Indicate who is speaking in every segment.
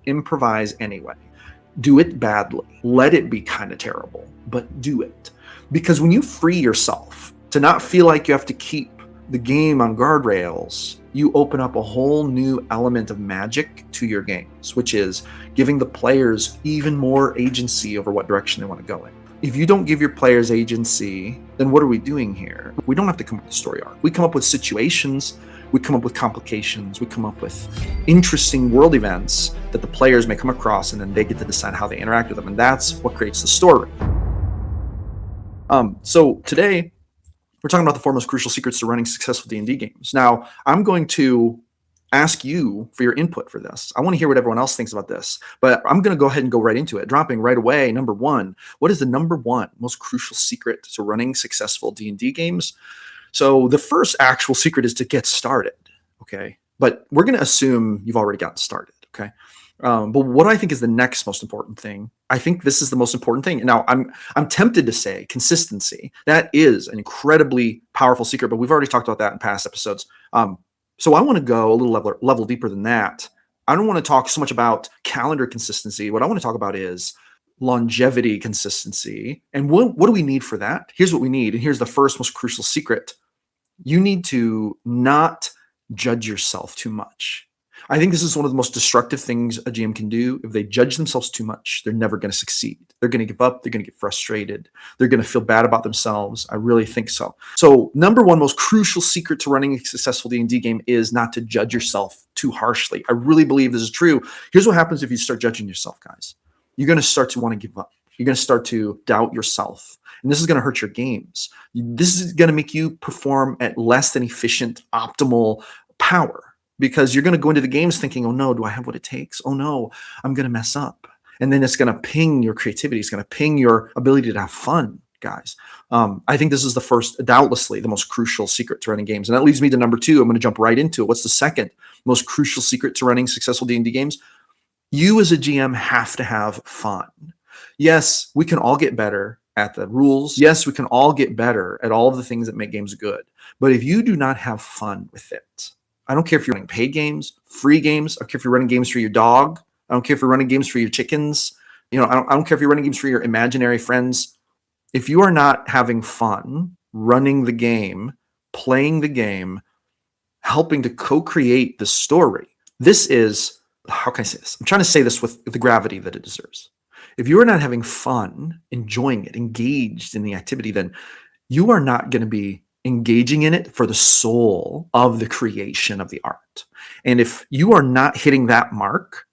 Speaker 1: Improvise anyway. Do it badly. Let it be kind of terrible, but do it. Because when you free yourself to not feel like you have to keep the game on guardrails, you open up a whole new element of magic to your games, which is giving the players even more agency over what direction they want to go in. If you don't give your players agency, then what are we doing here? We don't have to come up with a story arc. We come up with situations, we come up with complications, we come up with interesting world events that the players may come across, and then they get to decide how they interact with them. And that's what creates the story. So today, we're talking about the 4 most crucial secrets to running successful D&D games. Now, I'm going to ask you for your input for this. I want to hear what everyone else thinks about this, but I'm going to go ahead and go right into it. Dropping right away, number 1. What is the number 1 most crucial secret to running successful D&D games? So the first actual secret is to get started, okay? But we're going to assume you've already gotten started, okay? But what I think is the next most important thing, I think this is the most important thing. Now, I'm tempted to say consistency. That is an incredibly powerful secret, but we've already talked about that in past episodes. So I want to go a little level deeper than that. I don't want to talk so much about calendar consistency. What I want to talk about is longevity consistency. And what do we need for that? Here's what we need. And here's the first most crucial secret. You need to not judge yourself too much. I think this is one of the most destructive things a GM can do. If they judge themselves too much, they're never going to succeed. They're going to give up. They're going to get frustrated. They're going to feel bad about themselves. I really think so. So number 1 most crucial secret to running a successful D&D game is not to judge yourself too harshly. I really believe this is true. Here's what happens if you start judging yourself, guys. You're going to start to want to give up. You're going to start to doubt yourself. And this is going to hurt your games. This is going to make you perform at less than efficient, optimal power. Because you're going to go into the games thinking, oh no, do I have what it takes? Oh no, I'm going to mess up. And then it's going to ping your creativity. It's going to ping your ability to have fun, guys. I think this is the first, doubtlessly, the most crucial secret to running games. And that leads me to number 2. I'm going to jump right into it. What's the second most crucial secret to running successful D&D games? You as a GM have to have fun. Yes, we can all get better at the rules. Yes, we can all get better at all of the things that make games good. But if you do not have fun with it, I don't care if you're running paid games, free games. I don't care if you're running games for your dog. I don't care if you're running games for your chickens. I don't care if you're running games for your imaginary friends. If you are not having fun running the game, playing the game, helping to co-create the story, this is, how can I say this? I'm trying to say this with the gravity that it deserves. If you are not having fun, enjoying it, engaged in the activity, then you are not going to be engaging in it for the soul of the creation of the art. And if you are not hitting that mark,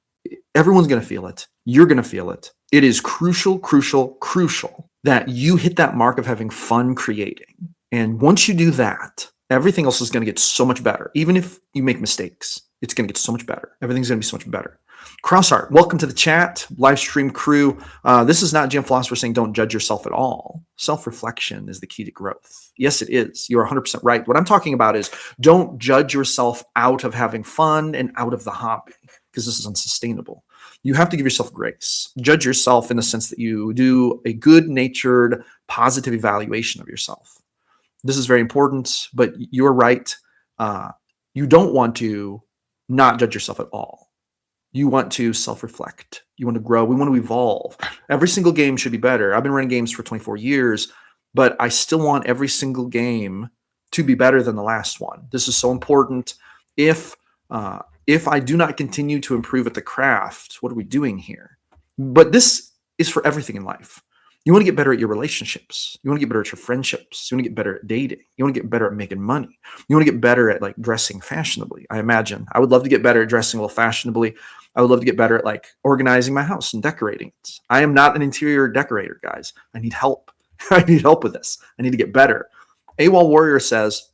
Speaker 1: everyone's going to feel it. You're going to feel it. It is crucial, crucial, crucial that you hit that mark of having fun creating. And once you do that, everything else is going to get so much better. Even if you make mistakes, it's going to get so much better. Everything's going to be so much better. Crossheart, welcome to the chat, live stream crew. This is not GM Philosopher saying don't judge yourself at all. Self-reflection is the key to growth. Yes, it is. You're 100% right. What I'm talking about is don't judge yourself out of having fun and out of the hobby, because this is unsustainable. You have to give yourself grace. Judge yourself in the sense that you do a good-natured, positive evaluation of yourself. This is very important, but you're right. You don't want to not judge yourself at all. You want to self-reflect. You want to grow. We want to evolve. Every single game should be better. I've been running games for 24 years, but I still want every single game to be better than the last one. This is so important. If I do not continue to improve at the craft, what are we doing here? But this is for everything in life. You want to get better at your relationships. You want to get better at your friendships. You want to get better at dating. You want to get better at making money. You want to get better at dressing fashionably. I imagine I would love to get better at dressing well fashionably. I would love to get better at organizing my house and decorating it. I am not an interior decorator, guys. I need help. I need help with this. I need to get better. AWOL Warrior says,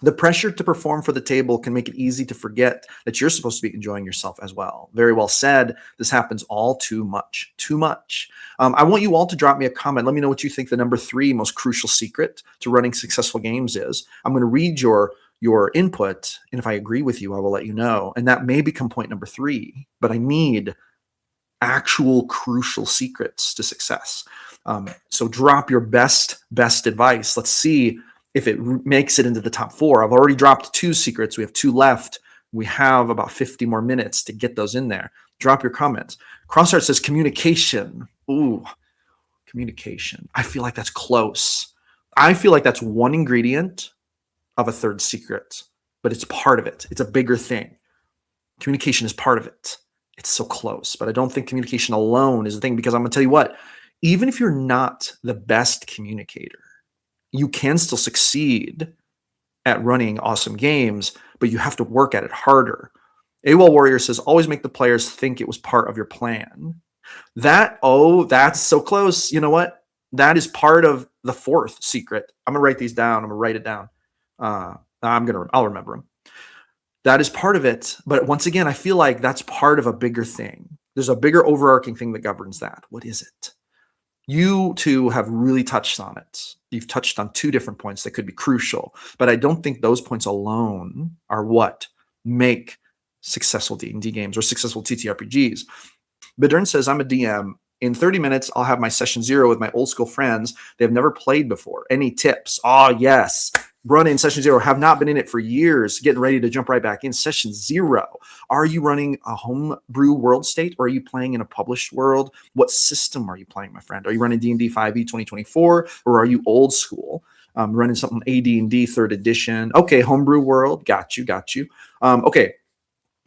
Speaker 1: the pressure to perform for the table can make it easy to forget that you're supposed to be enjoying yourself as well. Very well said. This happens all too much. Too much. I want you all to drop me a comment. Let me know what you think the number 3 most crucial secret to running successful games is. I'm going to read your input, and if I agree with you, I will let you know. And that may become point number 3, but I need actual crucial secrets to success. So drop your best advice. Let's see if it makes it into the top 4. I've already dropped 2 secrets. We have 2 left. We have about 50 more minutes to get those in there. Drop your comments. Crossheart says communication. Ooh, communication. I feel like that's close. I feel like that's one ingredient of a third secret, but it's part of it. It's a bigger thing. Communication is part of it. It's so close, but I don't think communication alone is the thing, because I'm going to tell you what, even if you're not the best communicator, you can still succeed at running awesome games, but you have to work at it harder. AWOL Warrior says, always make the players think it was part of your plan. That's so close. You know what? That is part of the fourth secret. I'm going to write these down. I'm going to write it down. I'll remember them. That is part of it. But once again, I feel like that's part of a bigger thing. There's a bigger overarching thing that governs that. What is it? You two have really touched on it. You've touched on two different points that could be crucial, but I don't think those points alone are what make successful D&D games or successful TTRPGs. Bedern says, I'm a DM. In 30 minutes, I'll have my session 0 with my old school friends. They've never played before. Any tips? Oh, yes. Run in session 0. Have not been in it for years. Getting ready to jump right back in. Session 0. Are you running a homebrew world state, or are you playing in a published world? What system are you playing, my friend? Are you running D&D 5e 2024, or are you old school? Running something AD&D 3rd edition. Okay, homebrew world. Got you. Okay,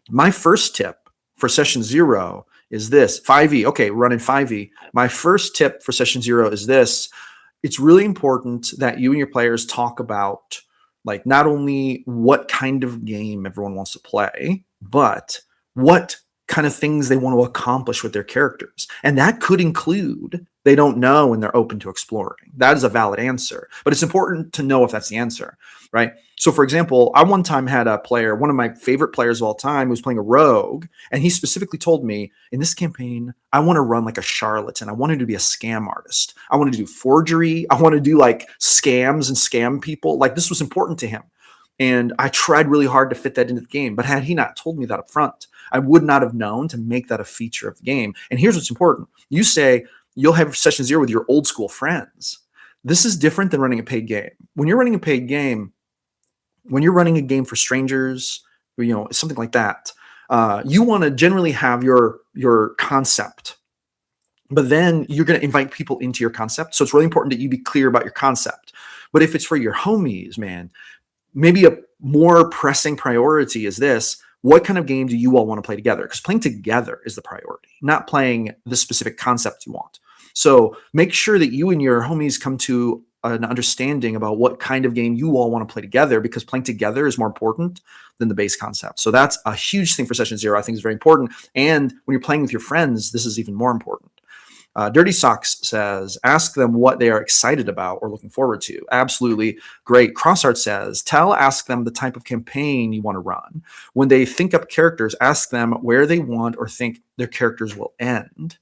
Speaker 1: my first tip for session 0 is this. 5e. Okay, running 5e. My first tip for session 0 is this. It's really important that you and your players talk about, like, not only what kind of game everyone wants to play, but what kind of things they want to accomplish with their characters. And that could include they don't know and they're open to exploring. That is a valid answer, but it's important to know if that's the answer, right? So for example, I one time had a player, one of my favorite players of all time, who was playing a rogue, and he specifically told me, in this campaign, I want to run like a charlatan. I wanted to be a scam artist. I wanted to do forgery. I want to do like scams and scam people. Like, this was important to him. And I tried really hard to fit that into the game. But had he not told me that up front, I would not have known to make that a feature of the game. And here's what's important. You say you'll have session 0 with your old school friends. This is different than running a paid game. When you're running a paid game, when you're running a game for strangers, something like that, you want to generally have your concept. But then you're going to invite people into your concept. So it's really important that you be clear about your concept. But if it's for your homies, man, maybe a more pressing priority is this. What kind of game do you all want to play together? Because playing together is the priority, not playing the specific concept you want. So make sure that you and your homies come to an understanding about what kind of game you all want to play together, because playing together is more important than the base concept. So that's a huge thing for session 0. I think is very important. And when you're playing with your friends, this is even more important. Dirty Socks says, ask them what they are excited about or looking forward to. Absolutely great. Crossheart says, ask them the type of campaign you want to run. When they think up characters, ask them where they want or think their characters will end.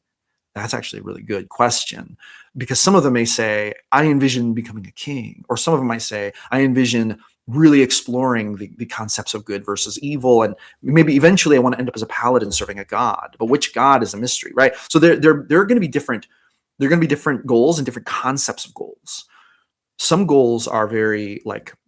Speaker 1: That's actually a really good question, because some of them may say, I envision becoming a king, or some of them might say, I envision really exploring the concepts of good versus evil, and maybe eventually I want to end up as a paladin serving a god. But which god is a mystery, right? So there are going to be different. There are going to be different goals and different concepts of goals. Some goals are very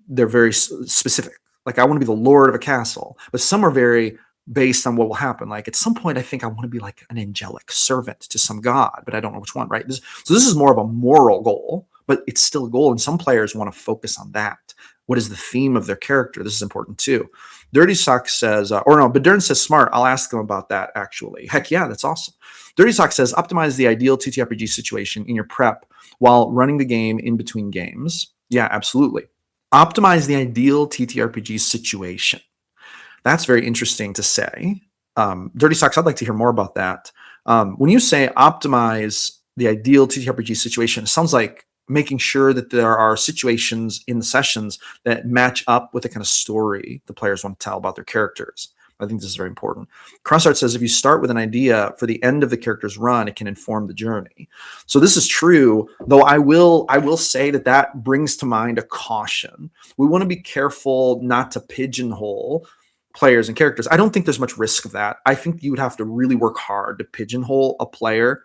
Speaker 1: they're very specific. Like, I want to be the lord of a castle, but some are very based on what will happen. Like, at some point, I think I want to be like an angelic servant to some god, but I don't know which one, right? So this is more of a moral goal, but it's still a goal. And some players want to focus on that. What is the theme of their character? This is important too. Dirty Sock says, Bedern says, smart. I'll ask them about that, actually. Heck yeah, that's awesome. Dirty Sock says, optimize the ideal TTRPG situation in your prep while running the game in between games. Yeah, absolutely. Optimize the ideal TTRPG situation. That's very interesting to say. Dirty Socks, I'd like to hear more about that. When you say optimize the ideal TTRPG situation, it sounds like making sure that there are situations in the sessions that match up with the kind of story the players want to tell about their characters. I think this is very important. Crossheart says, if you start with an idea for the end of the character's run, it can inform the journey. So this is true, though I will say that brings to mind a caution. We want to be careful not to pigeonhole players and characters. I don't think there's much risk of that. I think you would have to really work hard to pigeonhole a player.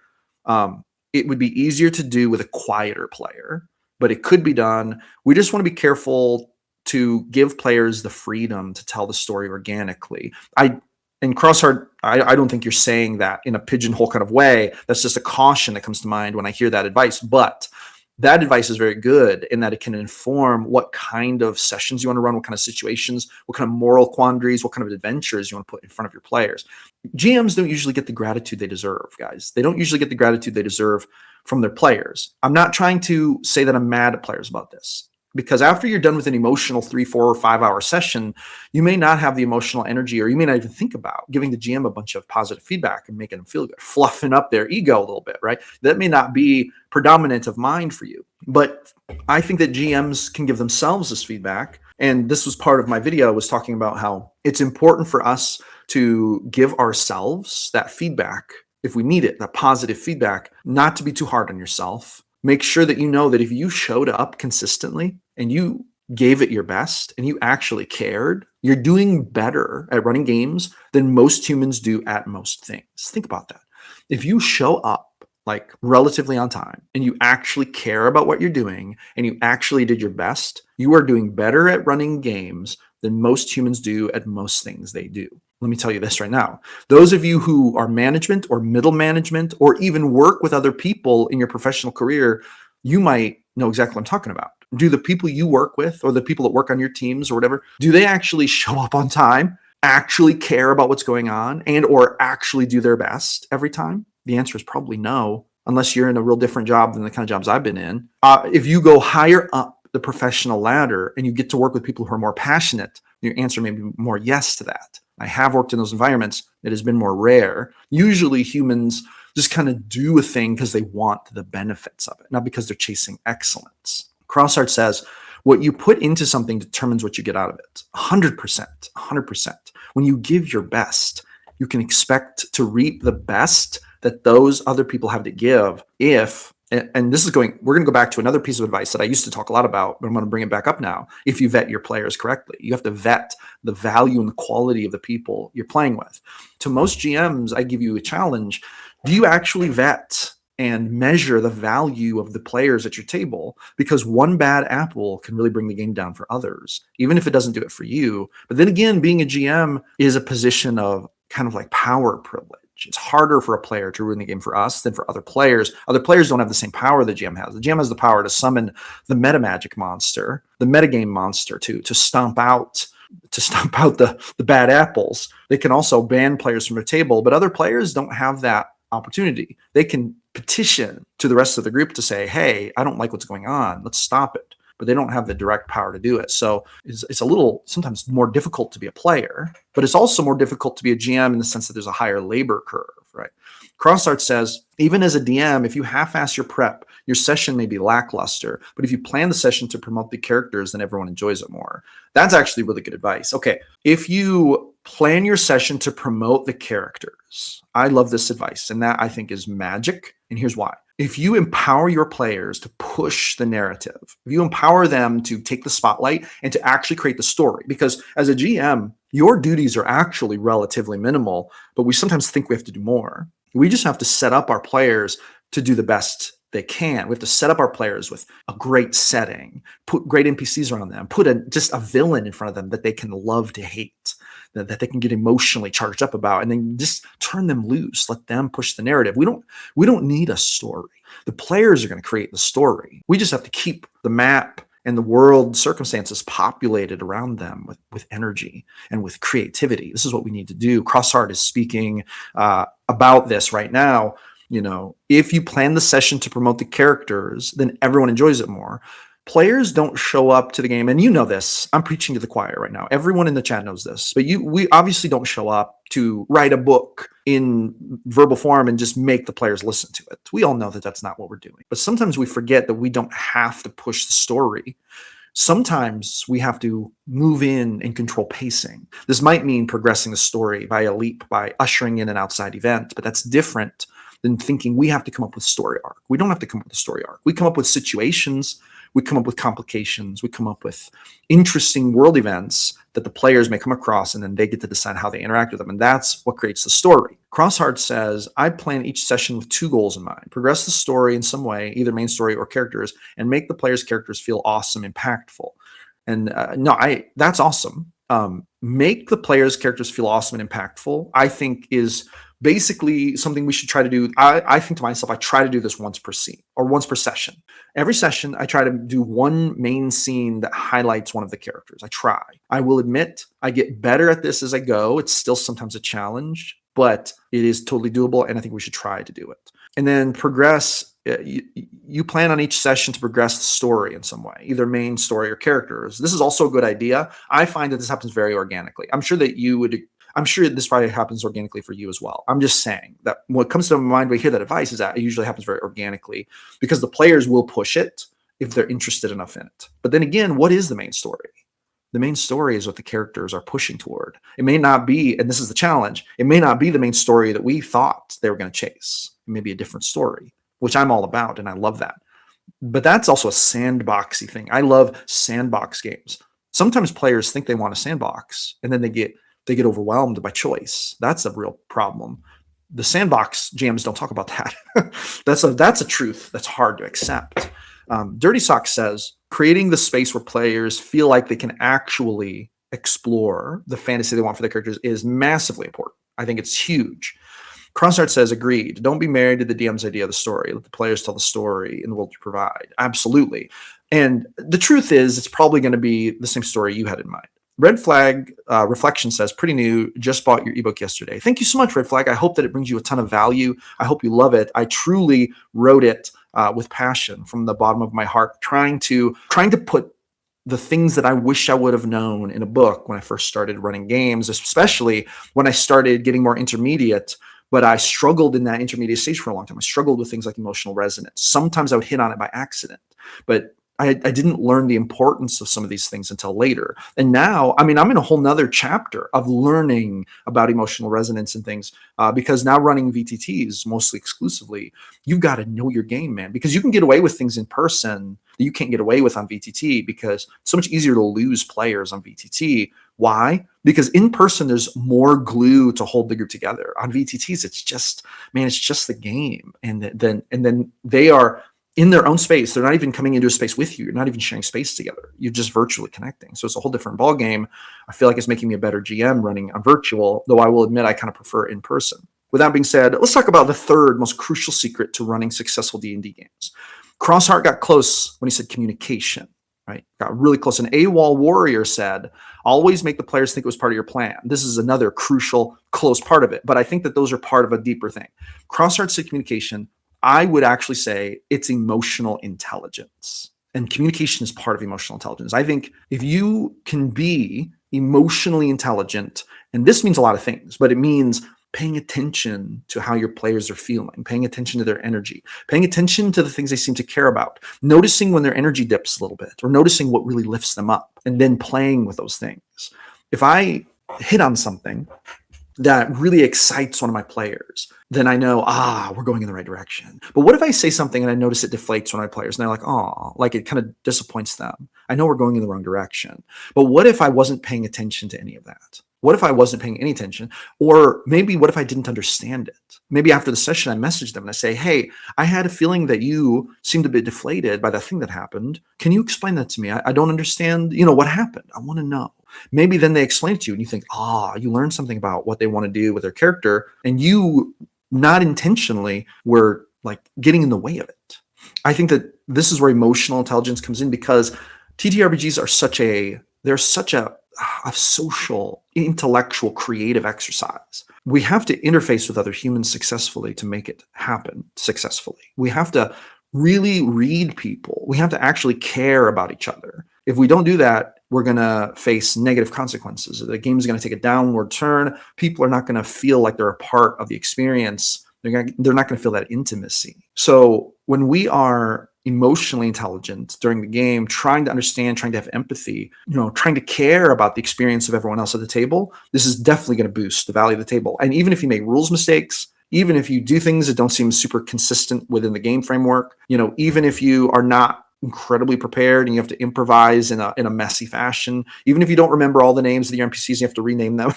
Speaker 1: It would be easier to do with a quieter player, but it could be done. We just want to be careful to give players the freedom to tell the story organically. And Crossheart, I don't think you're saying that in a pigeonhole kind of way. That's just a caution that comes to mind when I hear that advice. But that advice is very good in that it can inform what kind of sessions you want to run, what kind of situations, what kind of moral quandaries, what kind of adventures you want to put in front of your players. GMs don't usually get the gratitude they deserve, guys. They don't usually get the gratitude they deserve from their players. I'm not trying to say that I'm mad at players about this, because after you're done with an emotional 3, 4, or 5 hour session, you may not have the emotional energy, or you may not even think about giving the GM a bunch of positive feedback and making them feel good, fluffing up their ego a little bit, right? That may not be predominant of mind for you. But I think that GMs can give themselves this feedback. And this was part of my video. I was talking about how it's important for us to give ourselves that feedback if we need it, that positive feedback, not to be too hard on yourself. Make sure that you know that if you showed up consistently and you gave it your best and you actually cared, you're doing better at running games than most humans do at most things. Think about that. If you show up like relatively on time and you actually care about what you're doing and you actually did your best, you are doing better at running games than most humans do at most things they do. Let me tell you this right now. Those of you who are management or middle management or even work with other people in your professional career, you might know exactly what I'm talking about. Do the people you work with or the people that work on your teams or whatever, do they actually show up on time, actually care about what's going on, and or actually do their best every time? The answer is probably no, unless you're in a real different job than the kind of jobs I've been in. If you go higher up the professional ladder and you get to work with people who are more passionate, your answer may be more yes to that. I have worked in those environments. It has been more rare. Usually humans just kind of do a thing because they want the benefits of it, not because they're chasing excellence. Crossheart says, what you put into something determines what you get out of it. 100%, 100%. When you give your best, you can expect to reap the best that those other people have to give if, and this is we're going to go back to another piece of advice that I used to talk a lot about, but I'm going to bring it back up now. If you vet your players correctly, you have to vet the value and the quality of the people you're playing with. To most GMs, I give you a challenge. Do you actually vet and measure the value of the players at your table? Because one bad apple can really bring the game down for others, even if it doesn't do it for you. But then again, being a GM is a position of kind of like power privilege. It's harder for a player to ruin the game for us than for other players. Other players don't have the same power the GM has. The GM has the power to summon the meta magic monster, the metagame monster to stomp out the bad apples. They can also ban players from their table, but other players don't have that opportunity. They can petition to the rest of the group to say, hey, I don't like what's going on. Let's stop it. But they don't have the direct power to do it. So it's a little sometimes more difficult to be a player, but it's also more difficult to be a GM in the sense that there's a higher labor curve, right? Crossheart says, even as a DM, if you half-ass your prep, your session may be lackluster, but if you plan the session to promote the characters, then everyone enjoys it more. That's actually really good advice. Okay, if you plan your session to promote the characters, I love this advice, and that I think is magic, and here's why. If you empower your players to push the narrative, if you empower them to take the spotlight and to actually create the story, because as a GM, your duties are actually relatively minimal, but we sometimes think we have to do more. We just have to set up our players to do the best they can. We have to set up our players with a great setting, put great NPCs around them, put just a villain in front of them that they can love to hate, that they can get emotionally charged up about, and then just turn them loose, let them push the narrative. We don't need a story. The players are going to create the story. We just have to keep the map and the world circumstances populated around them with energy and with creativity. This is what we need to do. Crossheart is speaking about this right now. You know, if you plan the session to promote the characters, then everyone enjoys it more. Players don't show up to the game, and you know this. I'm preaching to the choir right now. Everyone in the chat knows this, but we obviously don't show up to write a book in verbal form and just make the players listen to it. We all know that that's not what we're doing. But sometimes we forget that we don't have to push the story. Sometimes we have to move in and control pacing. This might mean progressing the story by a leap, by ushering in an outside event, but that's different than thinking we have to come up with story arc. We don't have to come up with a story arc. We come up with situations, we come up with complications, we come up with interesting world events that the players may come across, and then they get to decide how they interact with them. And that's what creates the story. Crossheart says, I plan each session with 2 goals in mind. Progress the story in some way, either main story or characters, and make the players' characters feel awesome, impactful. And that's awesome. make the players' characters feel awesome and impactful, I think is basically something we should try to do. I think to myself, I try to do this once per scene or once per session. Every session, I try to do one main scene that highlights one of the characters. I try. I will admit, I get better at this as I go. It's still sometimes a challenge, but it is totally doable, and I think we should try to do it. And then progress. You plan on each session to progress the story in some way, either main story or characters. This is also a good idea. I find that this happens very organically. I'm sure this probably happens organically for you as well. I'm just saying that what comes to my mind when I hear that advice is that it usually happens very organically because the players will push it if they're interested enough in it. But then again, what is the main story? The main story is what the characters are pushing toward. It may not be, and this is the challenge, it may not be the main story that we thought they were going to chase. It may be a different story, which I'm all about, and I love that. But that's also a sandboxy thing. I love sandbox games. Sometimes players think they want a sandbox, and then they get overwhelmed by choice. That's a real problem. The sandbox jams don't talk about that. That's a truth that's hard to accept. Dirty Sock says, creating the space where players feel like they can actually explore the fantasy they want for their characters is massively important. I think it's huge. Crossart says, agreed. Don't be married to the DM's idea of the story. Let the players tell the story in the world you provide. Absolutely. And the truth is, it's probably going to be the same story you had in mind. Red Flag Reflection says, pretty new, just bought your ebook yesterday. Thank you so much, Red Flag. I hope that it brings you a ton of value. I hope you love it. I truly wrote it with passion from the bottom of my heart, trying to put the things that I wish I would have known in a book when I first started running games, especially when I started getting more intermediate. But I struggled in that intermediate stage for a long time. I struggled with things like emotional resonance. Sometimes I would hit on it by accident, but I didn't learn the importance of some of these things until later. And now, I mean, I'm in a whole nother chapter of learning about emotional resonance and things because now running VTTs mostly exclusively, you've got to know your game, man, because you can get away with things in person that you can't get away with on VTT because it's so much easier to lose players on VTT. Why? Because in person, there's more glue to hold the group together. On VTTs, it's just the game. And then they are in their own space. They're not even coming into a space with you. You're not even sharing space together. You're just virtually connecting. So it's a whole different ball game. I feel like it's making me a better GM running on virtual, though I will admit I kind of prefer in person. With that being said, let's talk about the third most crucial secret to running successful D&D games. Crossheart got close when he said communication, right? Got really close. An AWOL warrior said, always make the players think it was part of your plan. This is another crucial, close part of it. But I think that those are part of a deeper thing. Crossheart said communication. I would actually say it's emotional intelligence. And communication is part of emotional intelligence. I think if you can be emotionally intelligent, and this means a lot of things, but it means paying attention to how your players are feeling, paying attention to their energy, paying attention to the things they seem to care about, noticing when their energy dips a little bit, or noticing what really lifts them up, and then playing with those things. If I hit on something that really excites one of my players, then I know, we're going in the right direction. But what if I say something and I notice it deflates one of my players and they're like, like it kind of disappoints them. I know we're going in the wrong direction. But what if I wasn't paying attention to any of that? What if I wasn't paying any attention? Or maybe what if I didn't understand it? Maybe after the session, I message them and I say, hey, I had a feeling that you seemed a bit deflated by that thing that happened. Can you explain that to me? I don't understand, what happened. I want to know. Maybe then they explain it to you and you think, you learned something about what they want to do with their character, and you not intentionally were like getting in the way of it. I think that this is where emotional intelligence comes in, because TTRPGs are such a social, intellectual, creative exercise. We have to interface with other humans successfully to make it happen successfully. We have to really read people. We have to actually care about each other. If we don't do that, we're going to face negative consequences. The game is going to take a downward turn. People are not going to feel like they're a part of the experience. They're not going to feel that intimacy. So when we are emotionally intelligent during the game, trying to understand, trying to have empathy, trying to care about the experience of everyone else at the table, this is definitely going to boost the value of the table. And even if you make rules mistakes, even if you do things that don't seem super consistent within the game framework, even if you are not incredibly prepared and you have to improvise in a messy fashion, even if you don't remember all the names of your NPCs, you have to rename them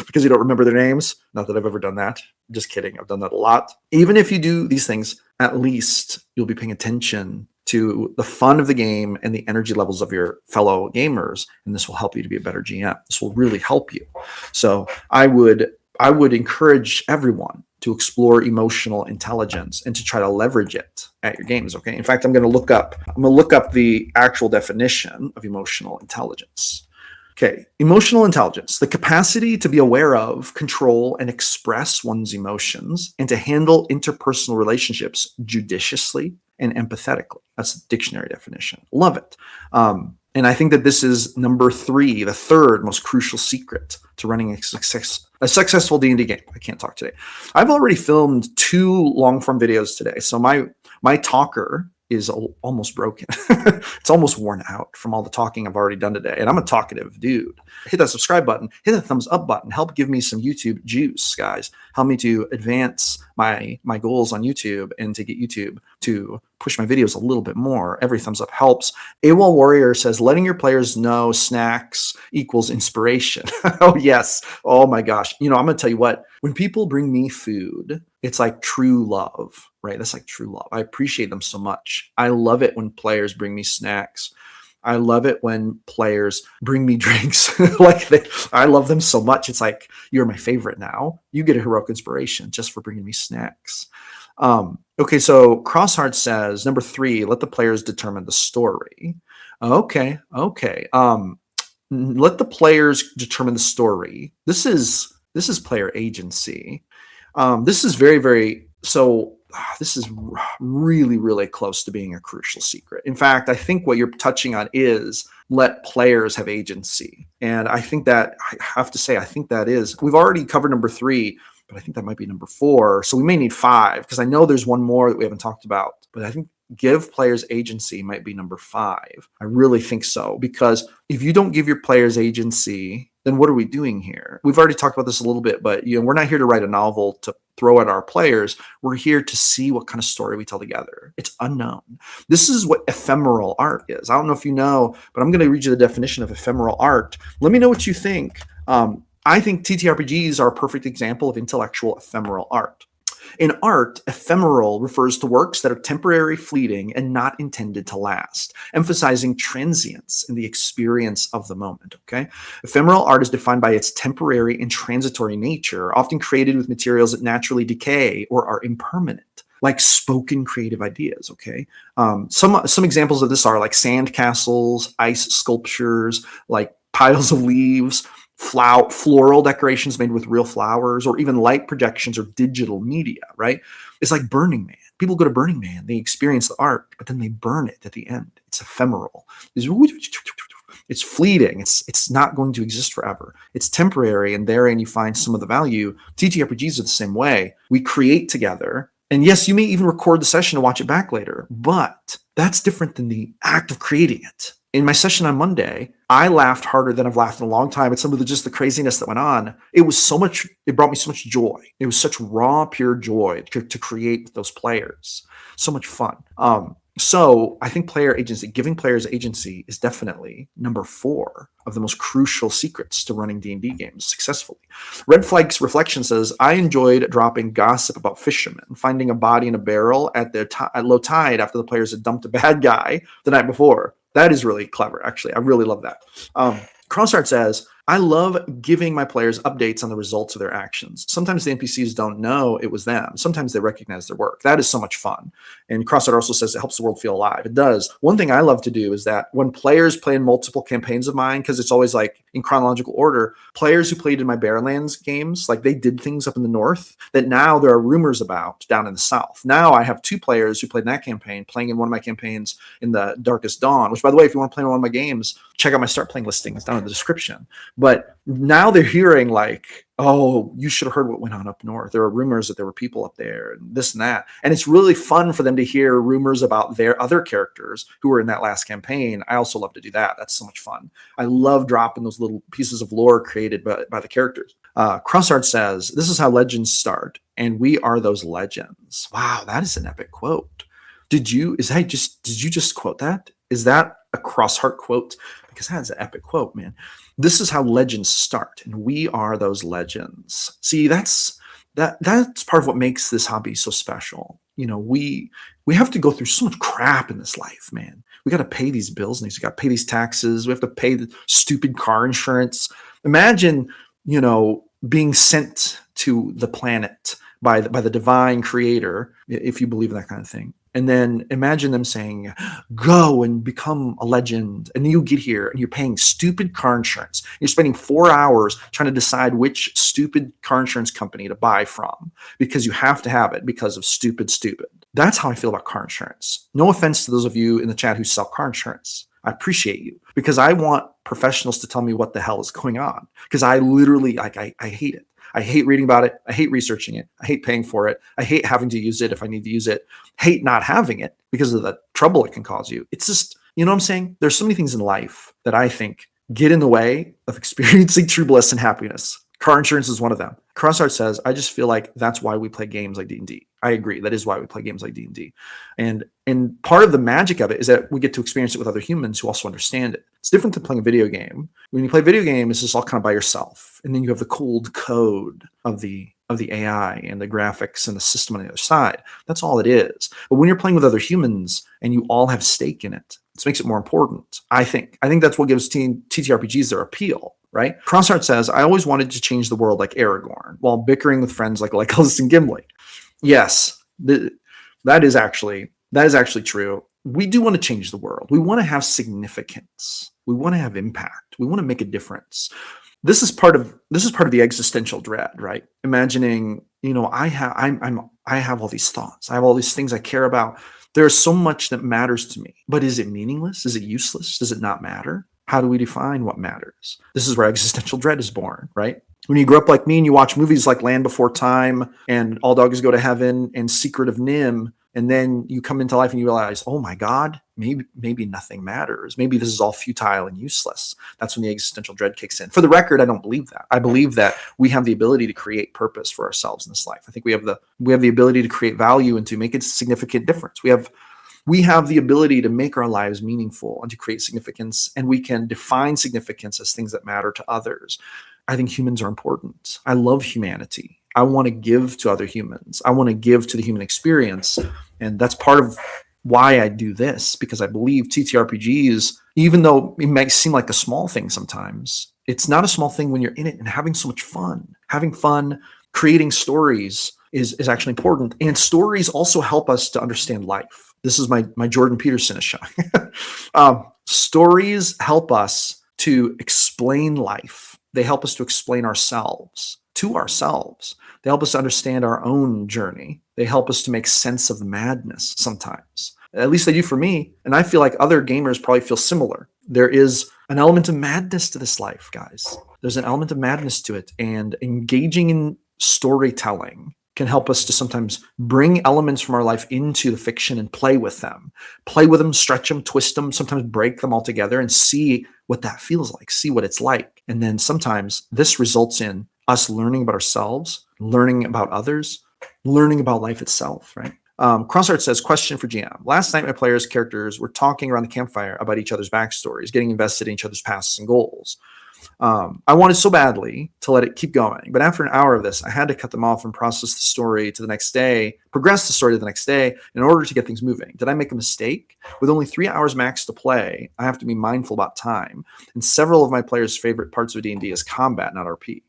Speaker 1: because you don't remember their names. Not that I've ever done that. Just kidding. I've done that a lot. Even if you do these things, at least you'll be paying attention to the fun of the game and the energy levels of your fellow gamers, and this will help you to be a better GM. This will really help you. So I would encourage everyone to explore emotional intelligence and to try to leverage it at your games. Okay. In fact, I'm going to look up the actual definition of emotional intelligence. Okay. Emotional intelligence, the capacity to be aware of, control, and express one's emotions and to handle interpersonal relationships judiciously and empathetically. That's the dictionary definition. Love it. And I think that this is number 3, the third most crucial secret to running a successful D&D game. I can't talk today. I've already filmed 2 long-form videos today. So my talker is almost broken. It's almost worn out from all the talking I've already done today. And I'm a talkative dude. Hit that subscribe button, hit that thumbs up button, help give me some YouTube juice, guys. Help me to advance my goals on YouTube and to get YouTube to push my videos a little bit more. Every thumbs up helps. AWOL Warrior says, letting your players know snacks equals inspiration. Oh, yes. Oh, my gosh. I'm going to tell you what, when people bring me food, it's like true love, right? That's like true love. I appreciate them so much. I love it when players bring me snacks. I love it when players bring me drinks. I love them so much. It's like, you're my favorite now. You get a heroic inspiration just for bringing me snacks. Okay, so Crossheart says, number 3, let the players determine the story. Okay. Let the players determine the story. This is player agency. This is this is really, really close to being a crucial secret. In fact, I think what you're touching on is let players have agency. And I think that, I have to say, I think that is, we've already covered number 3, but I think that might be number 4. So we may need 5, because I know there's one more that we haven't talked about. But I think give players agency might be number 5. I really think so, because if you don't give your players agency, then what are we doing here? We've already talked about this a little bit, but we're not here to write a novel to throw at our players. We're here to see what kind of story we tell together. It's unknown. This is what ephemeral art is. I don't know if you know, but I'm going to read you the definition of ephemeral art. Let me know what you think. I think TTRPGs are a perfect example of intellectual ephemeral art. In art, ephemeral refers to works that are temporary, fleeting, and not intended to last, emphasizing transience in the experience of the moment, okay? Ephemeral art is defined by its temporary and transitory nature, often created with materials that naturally decay or are impermanent, like spoken creative ideas, okay? Some examples of this are like sand castles, ice sculptures, like piles of leaves, floral decorations made with real flowers, or even light projections or digital media, right? It's like Burning Man. People go to Burning Man, they experience the art, but then they burn it at the end. It's ephemeral. It's fleeting. It's not going to exist forever. It's temporary, and therein you find some of the value. TTRPGs are the same way. We create together, and yes, you may even record the session and watch it back later, but that's different than the act of creating it. In my session on Monday, I laughed harder than I've laughed in a long time at some of the craziness that went on. It brought me so much joy. It was such raw, pure joy to create with those players. So much fun. So I think player agency, giving players agency, is definitely number 4 of the most crucial secrets to running D&D games successfully. Red Flag's Reflection says, I enjoyed dropping gossip about fishermen, finding a body in a barrel at low tide after the players had dumped a bad guy the night before. That is really clever, actually. I really love that. Crossheart says, I love giving my players updates on the results of their actions. Sometimes the NPCs don't know it was them. Sometimes they recognize their work. That is so much fun. And Crossheart also says it helps the world feel alive. It does. One thing I love to do is that when players play in multiple campaigns of mine, because it's always like in chronological order, players who played in my Barrenlands games, like they did things up in the north that now there are rumors about down in the south. Now I have 2 players who played in that campaign playing in one of my campaigns in the Darkest Dawn, which, by the way, if you want to play in one of my games, check out my start playing listings down in the description. But now they're hearing like, oh, you should have heard what went on up north. There are rumors that there were people up there and this and that. And it's really fun for them to hear rumors about their other characters who were in that last campaign. I also love to do that. That's so much fun. I love dropping those little pieces of lore created by the characters. Crossheart says, this is how legends start, and we are those legends. Wow, that is an epic quote. Did you just quote that? Is that a Crossheart quote? Because that's an epic quote, man. This is how legends start, and we are those legends. See, that's that's part of what makes this hobby so special. We have to go through so much crap in this life, man. We got to pay these bills, and we got to pay these taxes. We have to pay the stupid car insurance. Imagine, being sent to the planet by the divine creator, if you believe in that kind of thing. And then imagine them saying, go and become a legend. And you get here and you're paying stupid car insurance. You're spending 4 hours trying to decide which stupid car insurance company to buy from because you have to have it because of stupid. That's how I feel about car insurance. No offense to those of you in the chat who sell car insurance. I appreciate you because I want professionals to tell me what the hell is going on, because I literally, I hate it. I hate reading about it. I hate researching it. I hate paying for it. I hate having to use it if I need to use it. Hate not having it because of the trouble it can cause you. It's just, you know what I'm saying? There's so many things in life that I think get in the way of experiencing true bliss and happiness. Car insurance is one of them. Crossart says, I just feel like that's why we play games like D&D. I agree. That is why we play games like D&D. And part of the magic of it is that we get to experience it with other humans who also understand it. It's different than playing a video game. When you play a video game, it's just all kind of by yourself. And then you have the cold code of the AI and the graphics and the system on the other side. That's all it is. But when you're playing with other humans and you all have stake in it, this makes it more important, I think. I think that's what gives TTRPGs their appeal. Right? Crossheart says, I always wanted to change the world like Aragorn while bickering with friends like Legolas and Gimli. Yes, that is actually true. We do want to change the world. We want to have significance. We want to have impact. We want to make a difference. This is part of the existential dread, right? Imagining, I have all these thoughts. I have all these things I care about. There's so much that matters to me. But is it meaningless? Is it useless? Does it not matter? How do we define what matters? This is where existential dread is born, right? When you grow up like me and you watch movies like Land Before Time and All Dogs Go to Heaven and Secret of Nim, and then you come into life and you realize, oh my God, maybe nothing matters. Maybe this is all futile and useless. That's when the existential dread kicks in. For the record, I don't believe that. I believe that we have the ability to create purpose for ourselves in this life. I think we have the ability to create value and to make a significant difference. We have the ability to make our lives meaningful and to create significance, and we can define significance as things that matter to others. I think humans are important. I love humanity. I want to give to other humans. I want to give to the human experience, and that's part of why I do this, because I believe TTRPGs, even though it might seem like a small thing sometimes, it's not a small thing when you're in it and having so much fun. Having fun, creating stories is actually important, and stories also help us to understand life. This is my Jordan Peterson shot. Stories help us to explain life. They help us to explain ourselves to ourselves. They help us to understand our own journey. They help us to make sense of madness sometimes. At least they do for me. And I feel like other gamers probably feel similar. There is an element of madness to this life, guys. There's an element of madness to it. And engaging in storytelling can help us to sometimes bring elements from our life into the fiction and play with them, stretch them, twist them, sometimes break them all together and see what that feels like, see what it's like. And then sometimes this results in us learning about ourselves, learning about others, learning about life itself, right? Crossart says, question for GM. Last night, my players' characters were talking around the campfire about each other's backstories, getting invested in each other's pasts and goals. I wanted so badly to let it keep going, but after an hour of this, I had to cut them off and progress the story to the next day in order to get things moving. Did I make a mistake? With only 3 hours max to play, I have to be mindful about time, and several of my players' favorite parts of D&D is combat, not RP.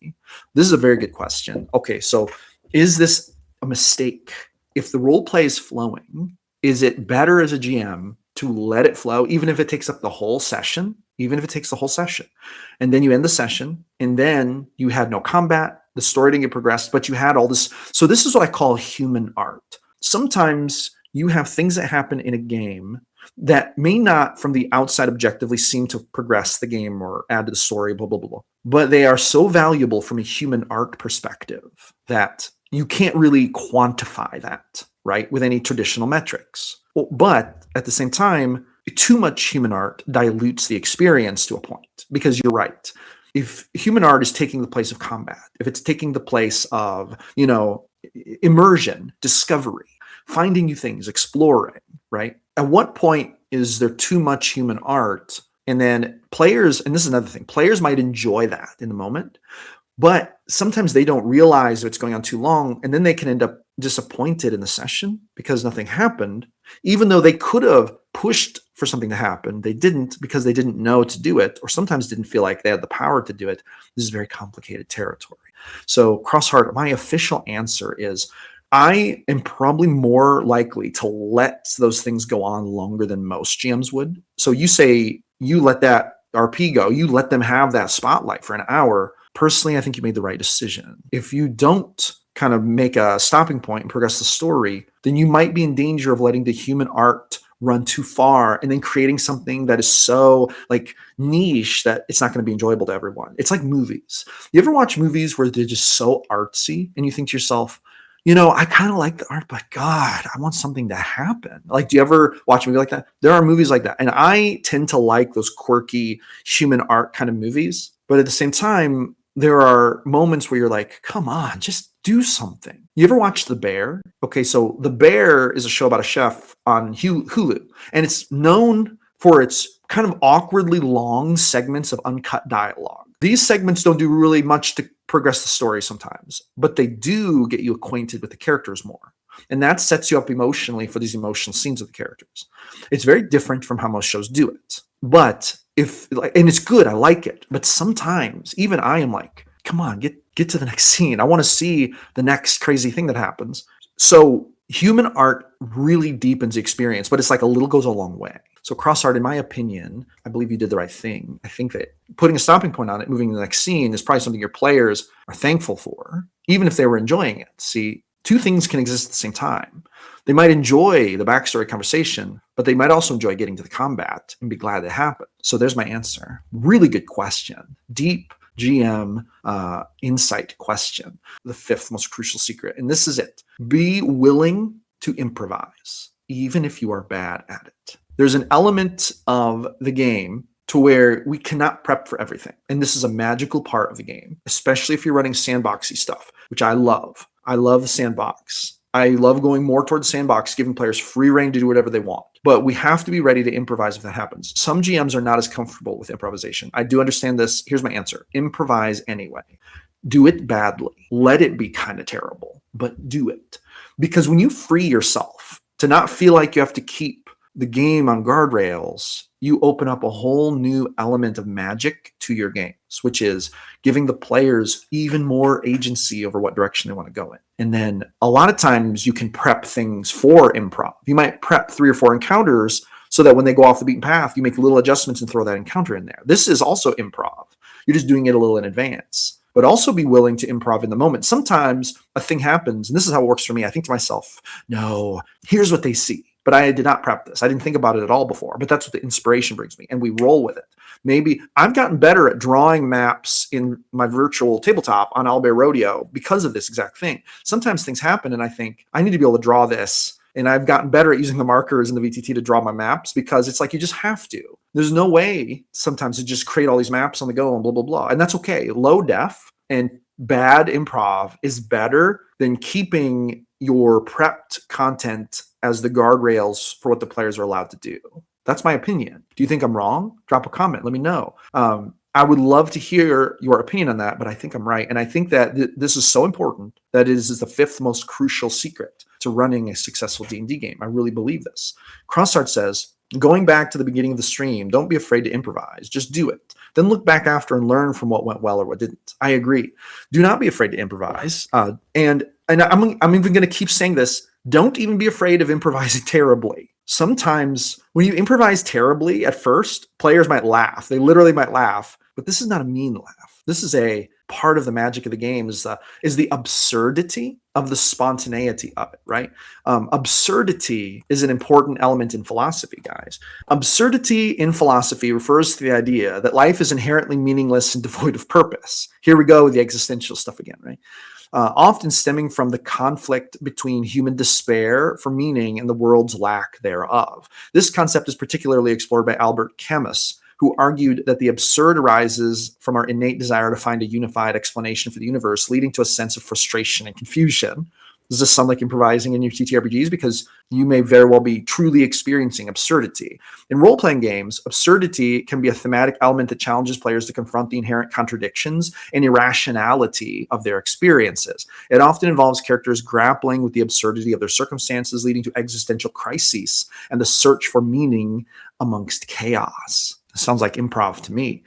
Speaker 1: This is a very good question. Okay, so is this a mistake? If the role play is flowing, is it better as a GM to let it flow, even if it takes up the whole session? And then you end the session, and then you had no combat, the story didn't get progressed, but you had all this. So this is what I call human art. Sometimes you have things that happen in a game that may not from the outside objectively seem to progress the game or add to the story, blah, blah, blah, blah. But they are so valuable from a human art perspective that you can't really quantify that, right, with any traditional metrics. But at the same time, too much human art dilutes the experience to a point, because you're right. If human art is taking the place of combat, if it's taking the place of, immersion, discovery, finding new things, exploring, right? At what point is there too much human art? And then players, and this is another thing, players might enjoy that in the moment, But sometimes they don't realize it's going on too long, and then they can end up disappointed in the session because nothing happened, even though they could have pushed for something to happen. They didn't because they didn't know to do it, or sometimes didn't feel like they had the power to do it. This is very complicated territory. So, Crossheart, my official answer is I am probably more likely to let those things go on longer than most GMs would. So you say you let that RP go, you let them have that spotlight for an hour. Personally, I think you made the right decision. If you don't kind of make a stopping point and progress the story, then you might be in danger of letting the human art run too far and then creating something that is so like niche that it's not going to be enjoyable to everyone. It's like movies. You ever watch movies where they're just so artsy and you think to yourself, I kind of like the art, but God, I want something to happen. Like, do you ever watch a movie like that? There are movies like that. And I tend to like those quirky human art kind of movies. But at the same time, there are moments where you're like, come on, just do something. You ever watch The Bear? Okay, so The Bear is a show about a chef on Hulu. And it's known for its kind of awkwardly long segments of uncut dialogue. These segments don't do really much to progress the story sometimes, but they do get you acquainted with the characters more. And that sets you up emotionally for these emotional scenes with the characters. It's very different from how most shows do it. But and it's good, I like it. But sometimes even I am like, come on, get to the next scene. I want to see the next crazy thing that happens. So human art really deepens the experience, but it's like a little goes a long way. So Crossheart, in my opinion, I believe you did the right thing. I think that putting a stopping point on it, moving to the next scene is probably something your players are thankful for, even if they were enjoying it. See, two things can exist at the same time. They might enjoy the backstory conversation, but they might also enjoy getting to the combat and be glad it happened. So there's my answer. Really good question. Deep GM insight question. The fifth most crucial secret. And this is it. Be willing to improvise, even if you are bad at it. There's an element of the game to where we cannot prep for everything. And this is a magical part of the game, especially if you're running sandboxy stuff, which I love. I love the sandbox. I love going more towards sandbox, giving players free reign to do whatever they want. But we have to be ready to improvise if that happens. Some GMs are not as comfortable with improvisation. I do understand this. Here's my answer. Improvise anyway. Do it badly. Let it be kind of terrible, but do it. Because when you free yourself to not feel like you have to keep the game on guardrails, you open up a whole new element of magic to your games, which is giving the players even more agency over what direction they want to go in. And then a lot of times you can prep things for improv. You might prep 3 or 4 encounters so that when they go off the beaten path, you make little adjustments and throw that encounter in there. This is also improv. You're just doing it a little in advance. But also be willing to improv in the moment. Sometimes a thing happens, and this is how it works for me. I think to myself, no, here's what they see. But I did not prep this. I didn't think about it at all before, but that's what the inspiration brings me, and we roll with it. Maybe I've gotten better at drawing maps in my virtual tabletop on Owlbear Rodeo because of this exact thing. Sometimes things happen, and I think, I need to be able to draw this, and I've gotten better at using the markers in the VTT to draw my maps because it's like you just have to. There's no way sometimes to just create all these maps on the go and blah, blah, blah, and that's okay. Low def and bad improv is better than keeping your prepped content as the guardrails for what the players are allowed to do. That's my opinion. Do you think I'm wrong? Drop a comment. Let me know. I would love to hear your opinion on that, but I think I'm right. And I think that this is so important that it is the 5th most crucial secret to running a successful D&D game. I really believe this. Crossheart says, going back to the beginning of the stream, don't be afraid to improvise. Just do it. Then look back after and learn from what went well or what didn't. I agree. Do not be afraid to improvise. And I'm even going to keep saying this. Don't even be afraid of improvising terribly. Sometimes when you improvise terribly at first, players might laugh. They literally might laugh, but this is not a mean laugh. This is a part of the magic of the game is the absurdity of the spontaneity of it, right? Absurdity is an important element in philosophy, guys. Absurdity in philosophy refers to the idea that life is inherently meaningless and devoid of purpose. Here we go with the existential stuff again, right? Often stemming from the conflict between human despair for meaning and the world's lack thereof. This concept is particularly explored by Albert Camus, who argued that the absurd arises from our innate desire to find a unified explanation for the universe, leading to a sense of frustration and confusion. Does this sound like improvising in your TTRPGs? Because you may very well be truly experiencing absurdity. In role-playing games, absurdity can be a thematic element that challenges players to confront the inherent contradictions and irrationality of their experiences. It often involves characters grappling with the absurdity of their circumstances, leading to existential crises and the search for meaning amongst chaos. Sounds like improv to me.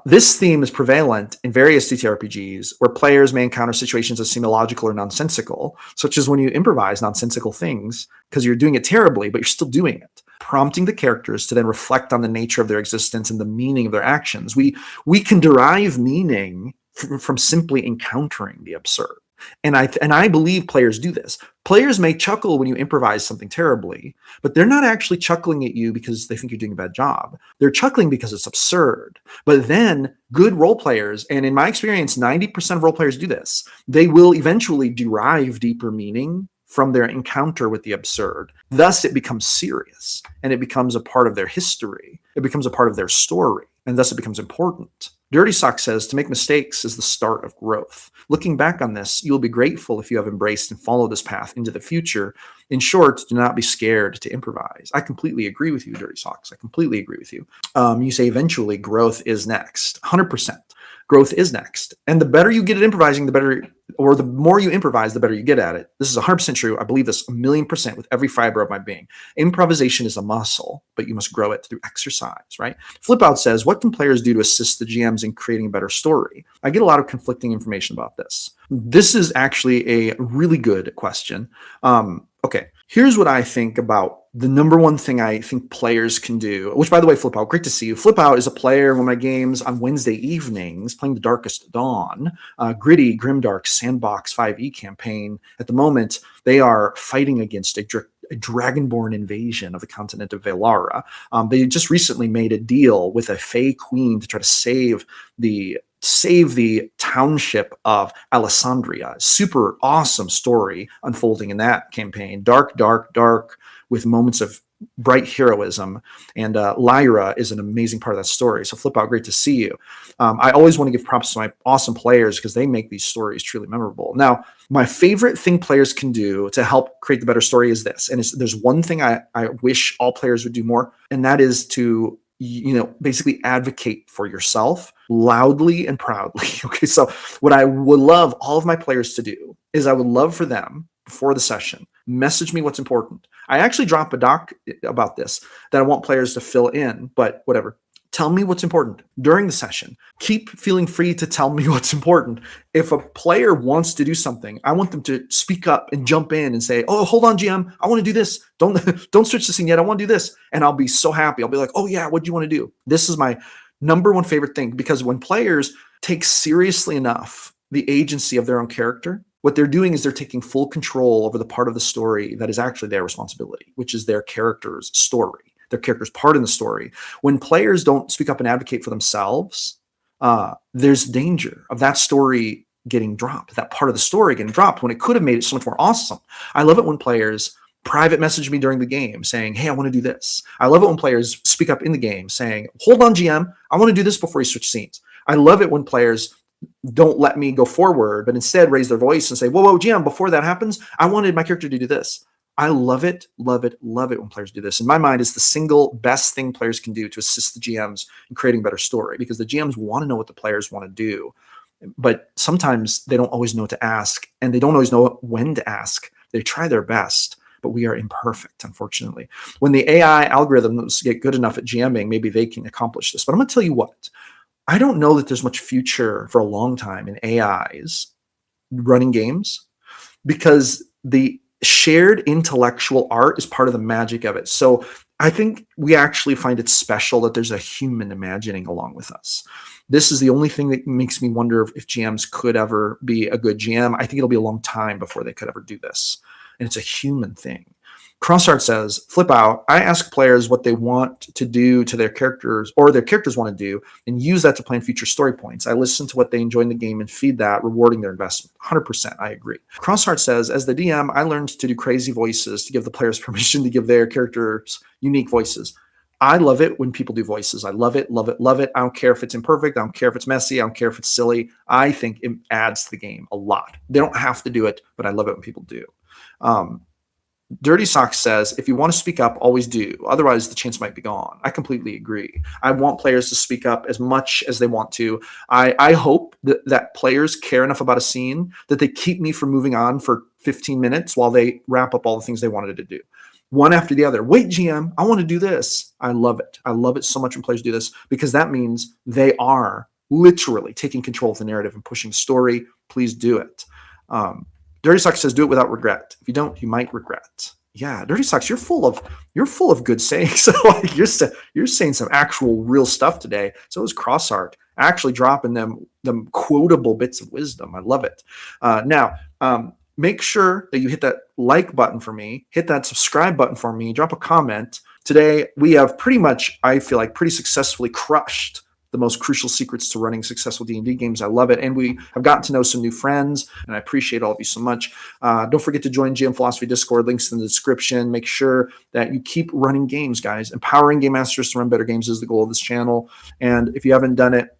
Speaker 1: This theme is prevalent in various TTRPGs where players may encounter situations that seem illogical or nonsensical, such as when you improvise nonsensical things because you're doing it terribly, but you're still doing it, prompting the characters to then reflect on the nature of their existence and the meaning of their actions. We can derive meaning from simply encountering the absurd. And I believe players do this. Players may chuckle when you improvise something terribly, but they're not actually chuckling at you because they think you're doing a bad job. They're chuckling because it's absurd. But then good role players, and in my experience, 90% of role players do this, they will eventually derive deeper meaning from their encounter with the absurd. Thus, it becomes serious, and it becomes a part of their history. It becomes a part of their story, and thus it becomes important. Dirty Sock says, to make mistakes is the start of growth. Looking back on this, you'll be grateful if you have embraced and followed this path into the future. In short, do not be scared to improvise. I completely agree with you, Dirty Socks. I completely agree with you. You say eventually growth is next. 100%. Growth is next. And the better you get at improvising, the better, or the more you improvise, the better you get at it. This is 100% true. I believe this 1,000,000% with every fiber of my being. Improvisation is a muscle, but you must grow it through exercise, right? Flip Out says, what can players do to assist the GMs in creating a better story? I get a lot of conflicting information about this. This is actually a really good question. Okay, here's what I think about the number one thing I think players can do, which, by the way, Flip Out, great to see you. Flip Out is a player in one of my games on Wednesday evenings playing The Darkest Dawn, gritty, grimdark sandbox 5e campaign. At the moment, they are fighting against a dragonborn invasion of the continent of Valara. They just recently made a deal with a Fey queen to try to save the township of Alessandria. Super awesome story unfolding in that campaign. Dark, dark, dark, with moments of bright heroism. And Lyra is an amazing part of that story. So Flip Out, great to see you. I always want to give props to my awesome players because they make these stories truly memorable. Now, my favorite thing players can do to help create the better story is this. And there's one thing I wish all players would do more, and that is to basically advocate for yourself loudly and proudly. Okay, so what I would love all of my players to do is I would love for them before the session, message me what's important. I actually drop a doc about this that I want players to fill in, but whatever. Tell me what's important during the session. Keep feeling free to tell me what's important. If a player wants to do something, I want them to speak up and jump in and say, oh, hold on, GM, I want to do this. Don't switch the scene yet. I want to do this. And I'll be so happy. I'll be like, oh yeah, what do you want to do? This is my number one favorite thing, because when players take seriously enough the agency of their own character, what they're doing is they're taking full control over the part of the story that is actually their responsibility, which is their character's story, their character's part in the story. When players don't speak up and advocate for themselves, there's danger of that story getting dropped, that part of the story getting dropped when it could have made it so much more awesome. I love it when players private message me during the game saying, hey, I want to do this. I love it when players speak up in the game saying, hold on, GM, I want to do this before you switch scenes. I love it when players don't let me go forward, but instead raise their voice and say, whoa, GM, before that happens, I wanted my character to do this. I love it, love it, love it when players do this. In my mind, it's the single best thing players can do to assist the GMs in creating a better story, because the GMs want to know what the players want to do, but sometimes they don't always know what to ask, and they don't always know when to ask. They try their best, but we are imperfect, unfortunately. When the AI algorithms get good enough at GMing, maybe they can accomplish this. But I'm going to tell you what, I don't know that there's much future for a long time in AIs running games, because the shared intellectual art is part of the magic of it. So I think we actually find it special that there's a human imagining along with us. This is the only thing that makes me wonder if GMs could ever be a good GM. I think it'll be a long time before they could ever do this. And it's a human thing. Crossheart says, Flip Out, I ask players what they want to do to their characters, or their characters want to do, and use that to plan future story points. I listen to what they enjoy in the game and feed that, rewarding their investment. 100%, I agree. Crossheart says, as the DM, I learned to do crazy voices to give the players permission to give their characters unique voices. I love it when people do voices. I love it, love it, love it. I don't care if it's imperfect. I don't care if it's messy. I don't care if it's silly. I think it adds to the game a lot. They don't have to do it, but I love it when people do. Dirty Socks says, if you want to speak up, always do. Otherwise, the chance might be gone. I completely agree. I want players to speak up as much as they want to. I hope that players care enough about a scene that they keep me from moving on for 15 minutes while they wrap up all the things they wanted to do. One after the other. Wait, GM, I want to do this. I love it. I love it so much when players do this because that means they are literally taking control of the narrative and pushing the story. Please do it. Dirty Socks says, do it without regret. If you don't, you might regret. Yeah, Dirty Socks, you're full of good sayings. Like you're saying some actual real stuff today. So is Crossheart actually dropping them quotable bits of wisdom. I love it. Now, make sure that you hit that like button for me, hit that subscribe button for me, drop a comment. Today, we have pretty much, I feel like, pretty successfully crushed the most crucial secrets to running successful D&D games. I love it. And we have gotten to know some new friends, and I appreciate all of you so much. Don't forget to join GM Philosophy Discord. Links in the description. Make sure that you keep running games, guys. Empowering Game Masters to run better games is the goal of this channel. And if you haven't done it,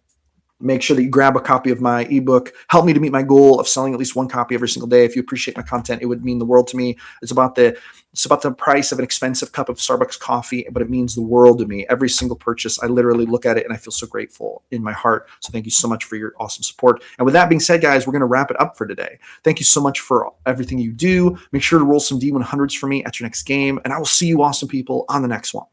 Speaker 1: make sure that you grab a copy of my ebook. Help me to meet my goal of selling at least one copy every single day. If you appreciate my content, it would mean the world to me. It's about the price of an expensive cup of Starbucks coffee, but it means the world to me. Every single purchase, I literally look at it and I feel so grateful in my heart. So thank you so much for your awesome support. And with that being said, guys, we're going to wrap it up for today. Thank you so much for everything you do. Make sure to roll some D100s for me at your next game, and I will see you awesome people on the next one.